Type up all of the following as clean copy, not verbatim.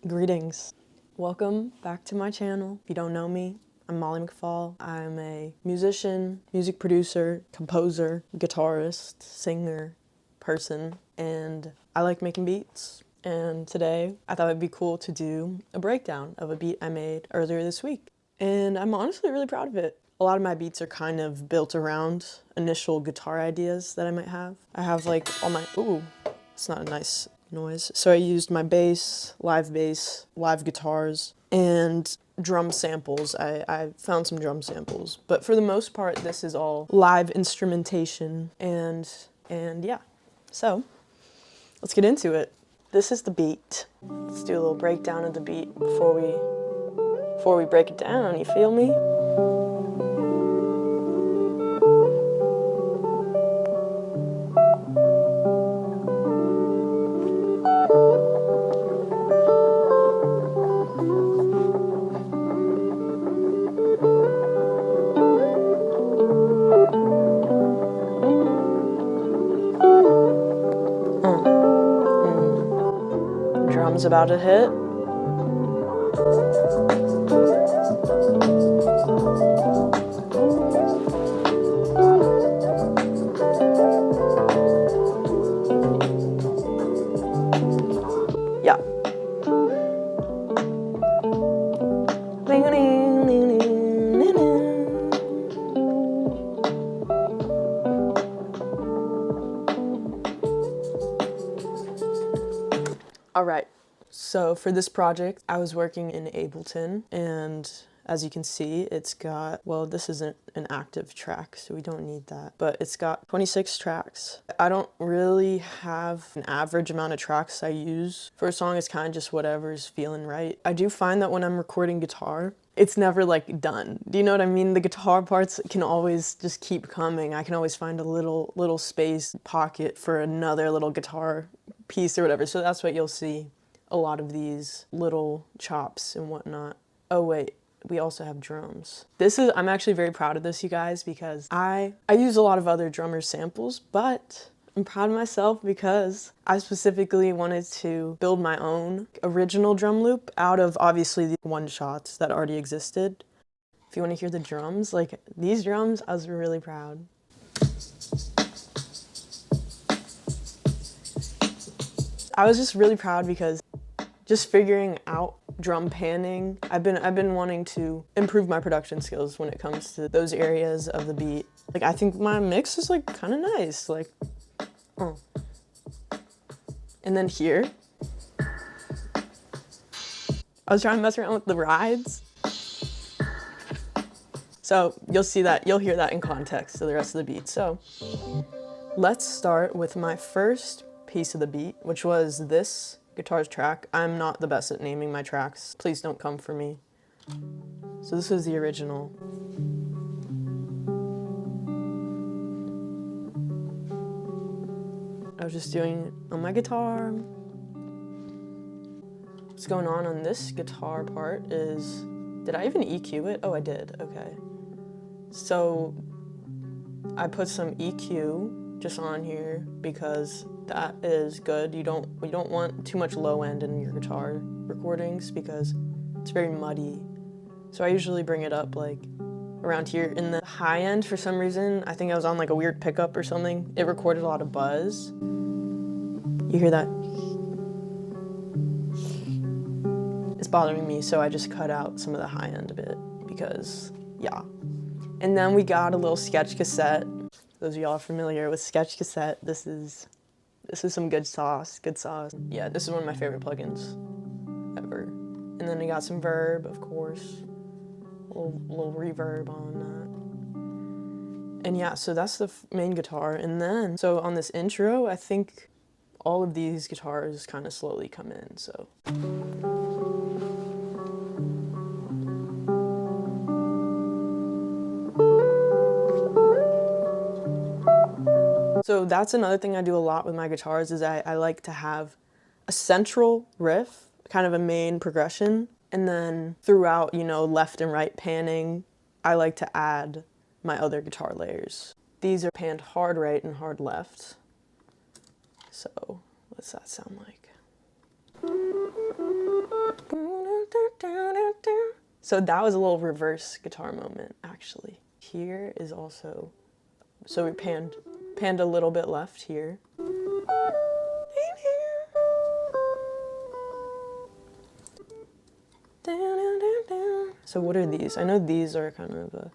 Greetings. Welcome back to my channel. If you don't know me, I'm Molly McPhaul. I'm a musician, music producer, composer, guitarist, singer, person, and I like making beats. And today I thought it'd be cool to do a breakdown of a beat I made earlier this week. And I'm honestly really proud of it. A lot of my beats are kind of built around initial guitar ideas that I might have. I have like all my, ooh, it's not a nice noise. So I used my bass, live guitars, and drum samples. I found some drum samples, but for the most part, this is all live instrumentation and yeah. So let's get into it. This is the beat. Let's do a little breakdown of the beat before we break it down. You feel me? Drums about to hit. Yeah. All right. So for this project, I was working in Ableton, and as you can see, it's got, well, this isn't an active track, so we don't need that, but it's got 26 tracks. I don't really have an average amount of tracks I use. For a song, it's kind of just whatever's feeling right. I do find that when I'm recording guitar, it's never like done. Do you know what I mean? The guitar parts can always just keep coming. I can always find a little space pocket for another little guitar piece or whatever, so that's what you'll see. A lot of these little chops and whatnot. Oh wait, we also have drums. I'm actually very proud of this, you guys, because I use a lot of other drummers' samples, but I'm proud of myself because I specifically wanted to build my own original drum loop out of obviously the one-shots that already existed. If you want to hear the drums, like these drums, I was really proud. I was just really proud because just figuring out drum panning, I've been wanting to improve my production skills when it comes to those areas of the beat. Like I think my mix is like kind of nice, like, oh. And then here, I was trying to mess around with the rides. So you'll see that, you'll hear that in context to the rest of the beat. So let's start with my first piece of the beat, which was this guitar's track. I'm not the best at naming my tracks. Please don't come for me. So this was the original. I was just doing it on my guitar. What's going on this guitar part is, did I even EQ it? Oh, I did, okay. So I put some EQ just on here because that is good. You don't want too much low end in your guitar recordings because it's very muddy. So I usually bring it up like around here. In the high end, for some reason, I think I was on like a weird pickup or something. It recorded a lot of buzz. You hear that? It's bothering me, so I just cut out some of the high end of it because, yeah. And then we got a little sketch cassette. Those of y'all familiar with sketch cassette, this is some good sauce, Yeah, this is one of my favorite plugins ever. And then we got some verb, of course. A little reverb on that. And yeah, so that's the main guitar. And then, so on this intro, I think all of these guitars kind of slowly come in, so. So that's another thing I do a lot with my guitars is I like to have a central riff, kind of a main progression, and then throughout, you know, left and right panning, I like to add my other guitar layers. These are panned hard right and hard left. So what's that sound like? So that was a little reverse guitar moment, actually. Here is also, so we panned a little bit left here. So what are these? I know these are kind of a...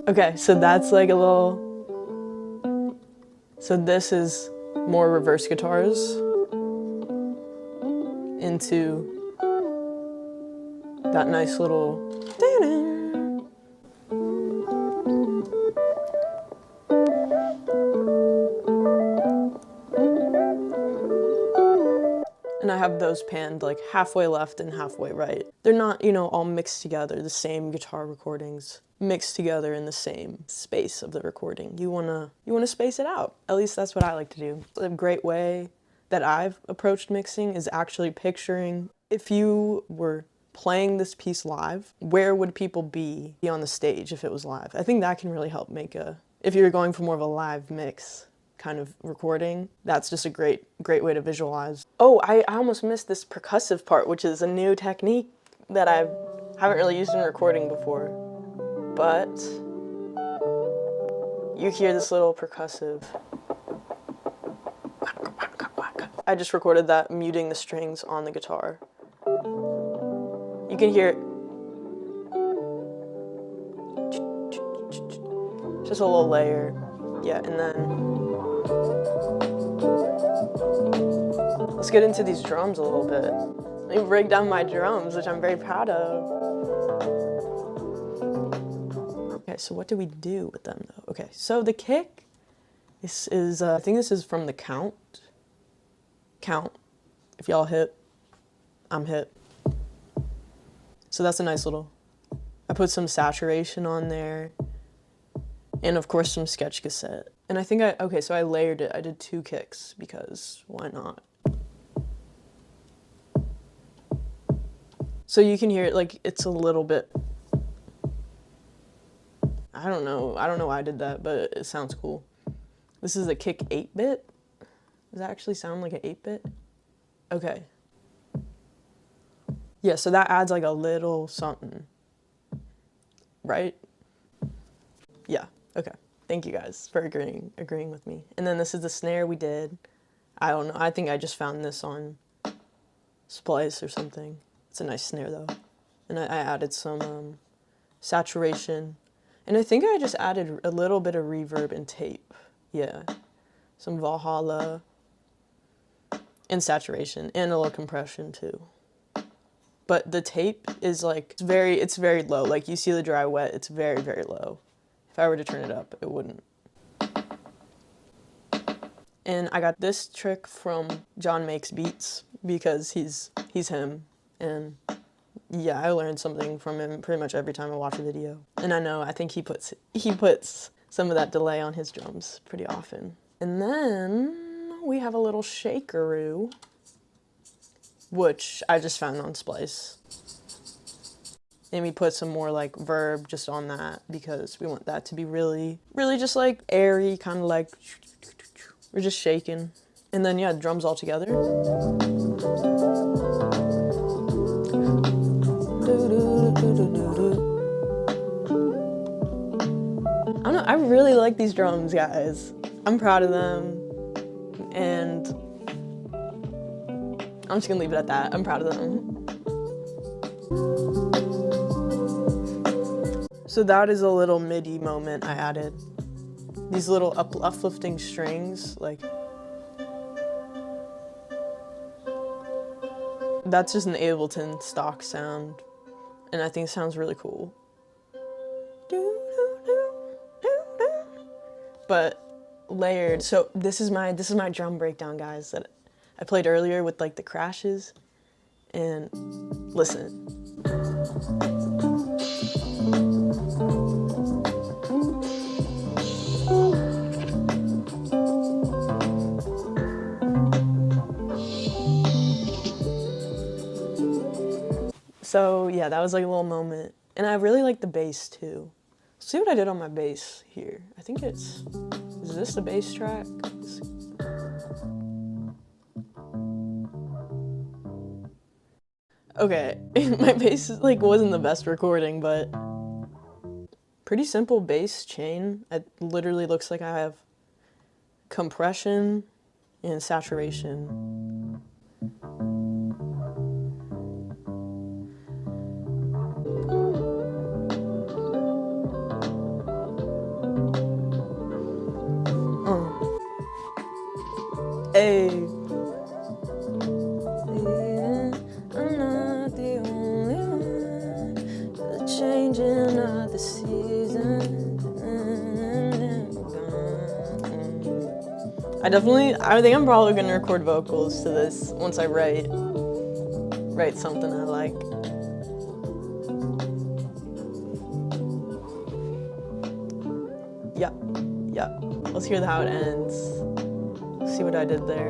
Okay, so that's like a little... So this is more reverse guitars into that nice little... And I have those panned like halfway left and halfway right. They're not, you know, all mixed together, the same guitar recordings mixed together in the same space of the recording. You wanna space it out. At least that's what I like to do. A great way that I've approached mixing is actually picturing if you were playing this piece live, where would people be on the stage if it was live? I think that can really help make if you're going for more of a live mix kind of recording, that's just a great way to visualize. Oh, I almost missed this percussive part, which is a new technique that I haven't really used in recording before. But you hear this little percussive. I just recorded that muting the strings on the guitar. You can hear it. Just a little layer. Yeah, and then let's get into these drums a little bit. Let me break down my drums, which I'm very proud of. Okay, so what do we do with them though? Okay, so the kick is I think this is from the Count. If y'all hip, I'm hip. So that's a nice little, I put some saturation on there. And of course some sketch cassette. And I think okay, so I layered it. I did 2 kicks because why not? So you can hear it like it's a little bit, I don't know why I did that, but it sounds cool. This is a kick 8-bit. Does that actually sound like an 8-bit? Okay. Yeah, so that adds like a little something, right? Yeah, okay. Thank you guys for agreeing with me. And then this is the snare we did. I don't know, I think I just found this on Splice or something. It's a nice snare though. And I added some saturation. And I think I just added a little bit of reverb and tape. Yeah, some Valhalla and saturation and a little compression too. But the tape is like, it's very low. Like you see the dry wet, it's very, very low. If I were to turn it up, it wouldn't. And I got this trick from John Makes Beats because he's him. And yeah, I learned something from him pretty much every time I watch a video. And I think he puts some of that delay on his drums pretty often. And then we have a little shakeroo, which I just found on Splice. And we put some more like verb just on that because we want that to be really, really just like airy, kind of like we're just shaking. And then yeah, drums all together. I don't know, I really like these drums, guys. I'm proud of them. And I'm just gonna leave it at that. I'm proud of them. So that is a little MIDI moment I added. These little uplifting strings, like. That's just an Ableton stock sound. And I think it sounds really cool. But layered. So this is my drum breakdown, guys, that I played earlier with like the crashes. And listen. So yeah, that was like a little moment And I really like the bass too. See what I did on my bass here. I think is this the bass track? Okay, my bass like wasn't the best recording, but pretty simple bass chain. It literally looks like I have compression and saturation. Hey. I'm not the only one. The changing of the seasons. I think I'm probably gonna record vocals to this once I write something I like. Yeah. Let's hear how it ends. See what I did there.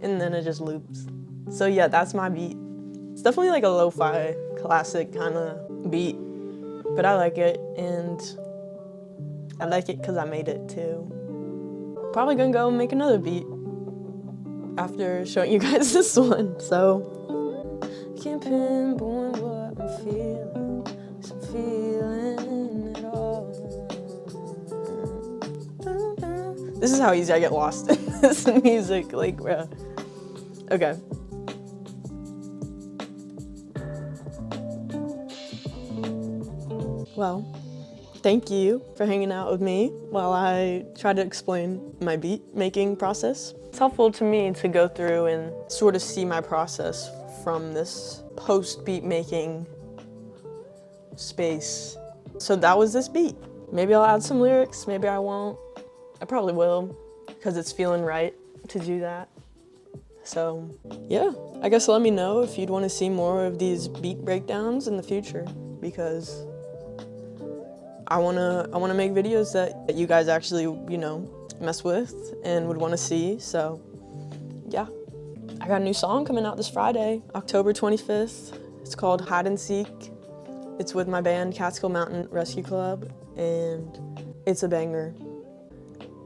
And then it just loops. So yeah, that's my beat. It's definitely like a lo-fi, classic kind of beat, but I like it, and I like it because I made it too. Probably gonna go make another beat after showing you guys this one, so. Can't pinpoint what I'm feeling, 'cause I'm feeling it all. This is how easy I get lost in this music, like, bruh. Okay. Well, thank you for hanging out with me while I try to explain my beat making process. It's helpful to me to go through and sort of see my process from this post beat making space. So that was this beat. Maybe I'll add some lyrics, maybe I won't. I probably will, because it's feeling right to do that. So yeah, I guess let me know if you'd want to see more of these beat breakdowns in the future, because I wanna make videos that you guys actually, you know, mess with and would want to see. So yeah, I got a new song coming out this Friday, October 25th. It's called Hide and Seek. It's with my band Catskill Mountain Rescue Club, and it's a banger.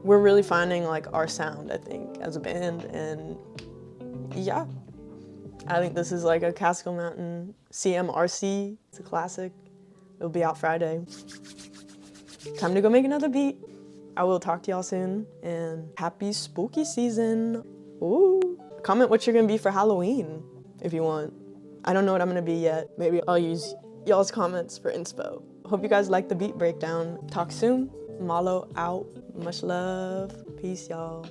We're really finding like our sound, I think, as a band, and yeah, I think this is like a Catskill Mountain CMRC. It's a classic. It'll be out Friday. Time to go make another beat. I will talk to y'all soon, and happy spooky season. Ooh. Comment what you're gonna be for Halloween if you want. I don't know what I'm gonna be yet. Maybe I'll use y'all's comments for inspo. Hope you guys like the beat breakdown. Talk soon. Malo out. Much love. Peace, y'all.